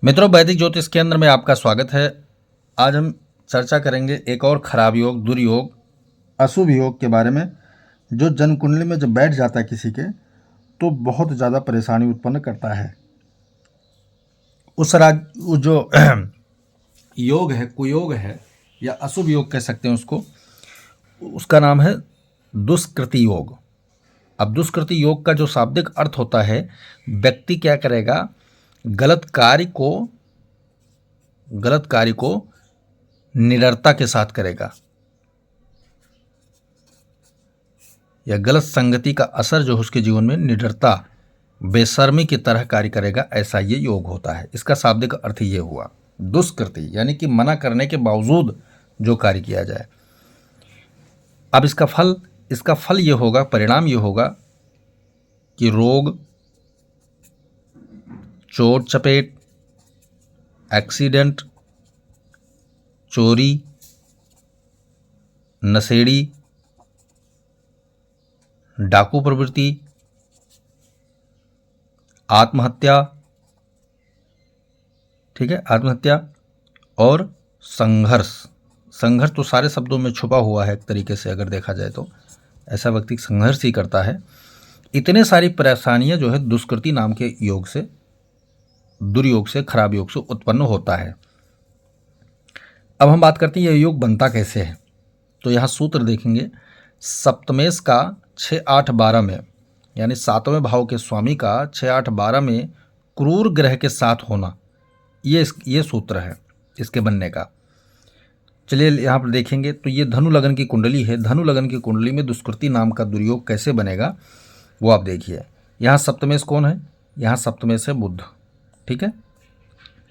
मित्रों, वैदिक ज्योतिष केंद्र में आपका स्वागत है। आज हम चर्चा करेंगे एक और खराब योग, दुर्योग, अशुभ योग के बारे में, जो जन्म कुंडली में जब बैठ जाता है किसी के तो बहुत ज़्यादा परेशानी उत्पन्न करता है। वो जो योग है, कुयोग है या अशुभ योग कह सकते हैं उसको, उसका नाम है दुष्कृति योग। अब दुष्कृति योग का जो शाब्दिक अर्थ होता है, व्यक्ति क्या करेगा, गलत कार्य को निडरता के साथ करेगा या गलत संगति का असर जो उसके जीवन में निडरता, बेशर्मी की तरह कार्य करेगा, ऐसा ये योग होता है। इसका शाब्दिक अर्थ ये हुआ दुष्कृति, यानी कि मना करने के बावजूद जो कार्य किया जाए। अब इसका फल ये होगा, परिणाम ये होगा कि रोग, चोट चपेट, एक्सीडेंट, चोरी, नशेड़ी, डाकू प्रवृत्ति, आत्महत्या, ठीक है, आत्महत्या और संघर्ष तो सारे शब्दों में छुपा हुआ है एक तरीके से अगर देखा जाए तो। ऐसा व्यक्ति संघर्ष ही करता है। इतने सारी परेशानियां जो है दुष्कृति नाम के योग से, दुर्योग से, खराब योग से उत्पन्न होता है। अब हम बात करते हैं यह योग बनता कैसे है। तो यहाँ सूत्र देखेंगे, सप्तमेश का 6, 8, 12 में, यानी 7वें भाव के स्वामी का 6, 8, 12 में क्रूर ग्रह के साथ होना, ये सूत्र है इसके बनने का। चलिए यहाँ पर देखेंगे तो ये धनु लगन की कुंडली है। धनु लगन की कुंडली में दुष्कृति नाम का दुर्योग कैसे बनेगा वो आप देखिए। यहाँ सप्तमेश कौन है? यहाँ सप्तमेश है बुध, ठीक है।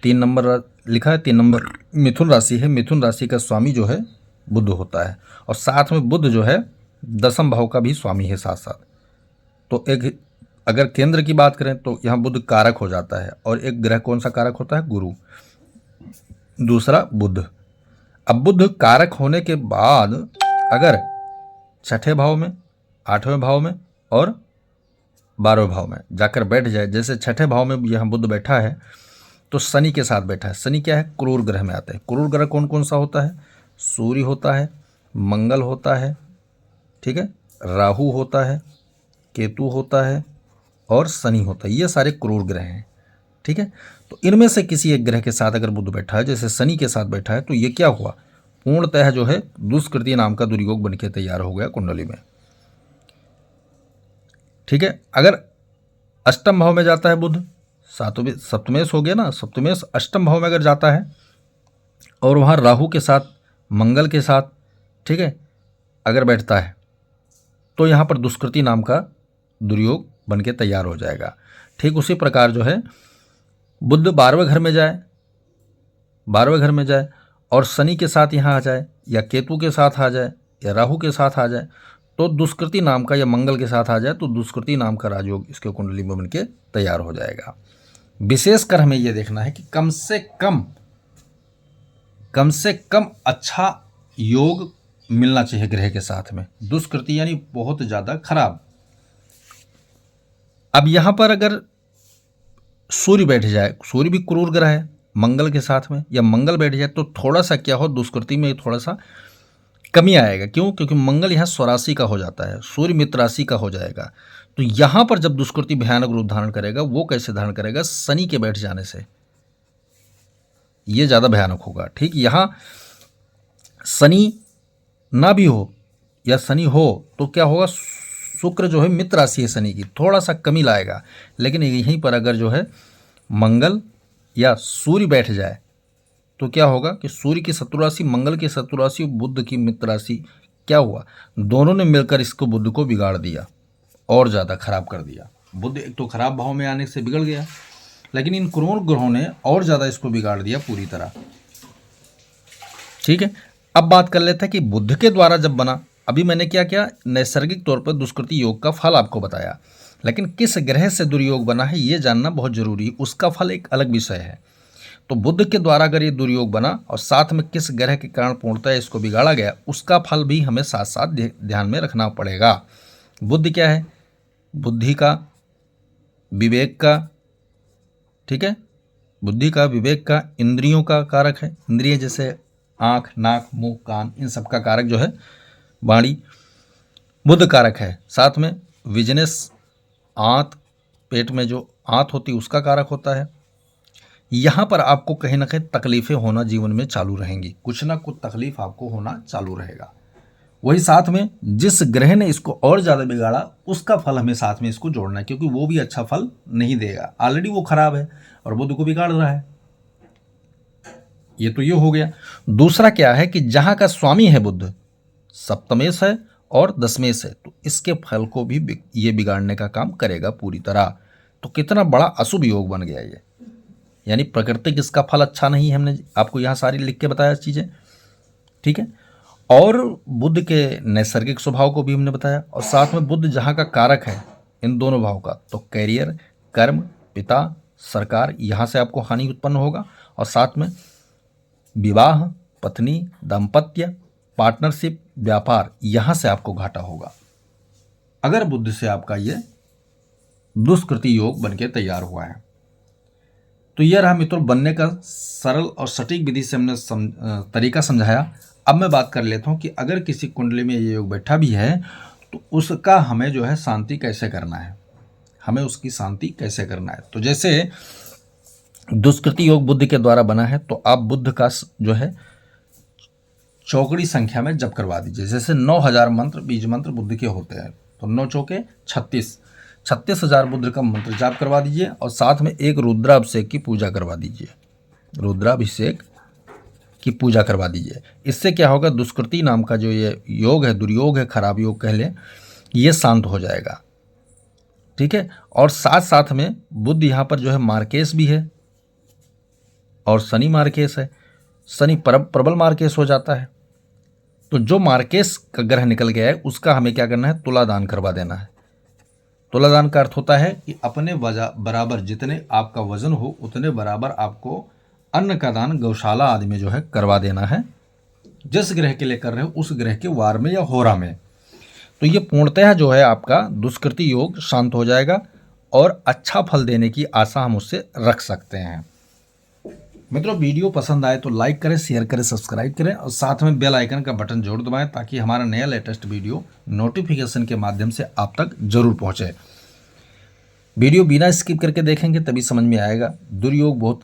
3 नंबर लिखा है, 3 नंबर मिथुन राशि है। मिथुन राशि का स्वामी जो है बुध होता है, और साथ में बुध जो है 10वें भाव का भी स्वामी है साथ साथ। तो एक अगर केंद्र की बात करें तो यहाँ बुध कारक हो जाता है, और एक ग्रह कौन सा कारक होता है? गुरु, दूसरा बुध। अब बुध कारक होने के बाद अगर 6ठे भाव में, 8वें भाव में और 12वें भाव में जाकर बैठ जाए, जैसे 6ठे भाव में यहाँ बुध बैठा है तो शनि के साथ बैठा है। शनि क्या है? क्रूर ग्रह में आता है। क्रूर ग्रह कौन कौन सा होता है? सूर्य होता है, मंगल होता है, ठीक है, राहु होता है, केतु होता है और शनि होता है। ये सारे क्रूर ग्रह हैं, ठीक है। तो इनमें से किसी एक ग्रह के साथ अगर बुध बैठा है, जैसे शनि के साथ बैठा है, तो ये क्या हुआ? पूर्णतः जो है दुष्कृति नाम का दुर्योग बनके तैयार हो गया कुंडली में, ठीक है। अगर अष्टम भाव में जाता है बुध, सप्तमेश हो गया ना, सप्तमेश अष्टम भाव में अगर जाता है और वहाँ राहु के साथ, मंगल के साथ, ठीक है, अगर बैठता है तो यहाँ पर दुष्कृति नाम का दुर्योग बनके तैयार हो जाएगा। ठीक उसी प्रकार जो है बुध 12वें घर में जाए, 12वें घर में जाए और शनि के साथ यहाँ आ जाए, या केतु के साथ आ जाए, या राहु के साथ आ जाए, तो दुष्कृति नाम का, या मंगल के साथ आ जाए तो दुष्कृति नाम का राजयोग इसके कुंडली में बनके तैयार हो जाएगा। विशेषकर हमें यह देखना है कि कम से कम अच्छा योग मिलना चाहिए ग्रह के साथ में। दुष्कृति यानी बहुत ज़्यादा खराब। अब यहाँ पर अगर सूर्य बैठ जाए, सूर्य भी क्रूर ग्रह है मंगल के साथ में, या मंगल बैठ जाए तो थोड़ा सा क्या हो, दुष्कृति में थोड़ा सा कमी आएगा। क्यों? क्योंकि मंगल यहाँ स्वराशि का हो जाता है, सूर्य मित्र राशि का हो जाएगा। तो यहाँ पर जब दुष्कृति भयानक रूप धारण करेगा, वो कैसे धारण करेगा? शनि के बैठ जाने से ये ज़्यादा भयानक होगा। ठीक, यहाँ शनि ना भी हो या शनि हो तो क्या होगा? शुक्र जो है मित्र राशि है शनि की, थोड़ा सा कमी लाएगा। लेकिन यहीं पर अगर जो है मंगल या सूर्य बैठ जाए तो क्या होगा कि सूर्य की शत्रु राशि, मंगल की शत्रु राशि, बुध की मित्र राशि, क्या हुआ? दोनों ने मिलकर इसको, बुध को बिगाड़ दिया और ज़्यादा खराब कर दिया। बुध एक तो खराब भाव में आने से बिगड़ गया, लेकिन इन क्रूर ग्रहों ने और ज़्यादा इसको बिगाड़ दिया पूरी तरह। ठीक है, अब बात कर लेते हैं कि बुध के द्वारा जब बना, अभी मैंने क्या किया, नैसर्गिक तौर पर दुष्कृति योग का फल आपको बताया, लेकिन किस ग्रह से दुर्योग बना है ये जानना बहुत जरूरी। उसका फल एक अलग विषय है। तो बुध के द्वारा अगर ये दुर्योग बना और साथ में किस ग्रह के कारण पूर्णतः इसको बिगाड़ा गया, उसका फल भी हमें साथ साथ ध्यान में रखना पड़ेगा। बुध क्या है? बुद्धि का, विवेक का, ठीक है, बुद्धि का, विवेक का, इंद्रियों का कारक है। इंद्रिय जैसे आँख, नाक, मुंह, कान, इन सब का कारक जो है वाणी। बुध कारक है। साथ में विजनेस, आंत, पेट में जो आंत होती है उसका कारक होता है। यहाँ पर आपको कहीं ना कहीं तकलीफें होना जीवन में चालू रहेंगी, कुछ ना कुछ तकलीफ आपको होना चालू रहेगा। वही साथ में जिस ग्रह ने इसको और ज़्यादा बिगाड़ा उसका फल हमें साथ में इसको जोड़ना है, क्योंकि वो भी अच्छा फल नहीं देगा, ऑलरेडी वो खराब है और बुध को बिगाड़ रहा है। ये तो ये हो गया। दूसरा क्या है कि जहाँ का स्वामी है बुध, सप्तमेश है और दशमेश है, तो इसके फल को भी ये बिगाड़ने का काम करेगा पूरी तरह। तो कितना बड़ा अशुभ योग बन गया ये, यानी प्राकृतिक इसका फल अच्छा नहीं है। हमने आपको यहाँ सारी लिख के बताया चीज़ें, ठीक है। और बुध के नैसर्गिक स्वभाव को भी हमने बताया, और साथ में बुध जहाँ का कारक है इन दोनों भाव का, तो कैरियर, कर्म, पिता, सरकार, यहाँ से आपको हानि उत्पन्न होगा। और साथ में विवाह, पत्नी, दाम्पत्य, पार्टनरशिप, व्यापार, यहाँ से आपको घाटा होगा अगर बुद्ध से आपका ये दुष्कृति योग बनके तैयार हुआ है। तो यह रहा मित्रों बनने का सरल और सटीक विधि से हमने तरीका समझाया। अब मैं बात कर लेता हूँ कि अगर किसी कुंडली में ये योग बैठा भी है तो उसका हमें जो है शांति कैसे करना है, हमें उसकी शांति कैसे करना है। तो जैसे दुष्कृति योग बुद्ध के द्वारा बना है, तो आप बुद्ध का जो है चौकड़ी संख्या में जप करवा दीजिए। जैसे 9000 मंत्र, बीज मंत्र बुद्ध के होते हैं, तो 9 चौके 36,000 बुद्ध का मंत्र जाप करवा दीजिए। और साथ में एक रुद्राभिषेक की पूजा करवा दीजिए, रुद्राभिषेक की पूजा करवा दीजिए। इससे क्या होगा, दुष्कृति नाम का जो ये योग है, दुर्योग है, खराब योग कह लें, ये शांत हो जाएगा, ठीक है। और साथ साथ में बुद्ध यहाँ पर जो है मार्केश भी है और शनि मार्केश है। शनि प्रबल मार्केश हो जाता है, तो जो मार्केश का ग्रह निकल गया है उसका हमें क्या करना है, तुला दान करवा देना है। तुला दान का अर्थ होता है कि अपने बराबर जितने आपका वजन हो उतने बराबर आपको अन्न का दान गौशाला आदि में जो है करवा देना है, जिस ग्रह के लिए कर रहे हो उस ग्रह के वार में या होरा में। तो ये पूर्णतः जो है आपका दुष्कृति योग शांत हो जाएगा और अच्छा फल देने की आशा हम उससे रख सकते हैं। मित्रों वीडियो पसंद आए तो लाइक करें, शेयर करें, सब्सक्राइब करें और साथ में बेल आइकन का बटन जरूर दबाएं ताकि हमारा नया लेटेस्ट वीडियो नोटिफिकेशन के माध्यम से आप तक जरूर पहुंचे। वीडियो बिना स्किप करके देखेंगे तभी समझ में आएगा। दुर्योग बहुत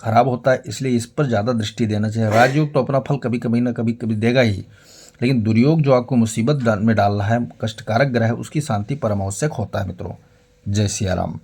खराब होता है, इसलिए इस पर ज़्यादा दृष्टि देना चाहिए। राजयोग तो अपना फल कभी कभी ना कभी देगा ही, लेकिन दुर्योग जो आपको मुसीबत में डाल रहा है, कष्टकारक ग्रह है, उसकी शांति परम आवश्यक होता है। मित्रों जय सिया राम।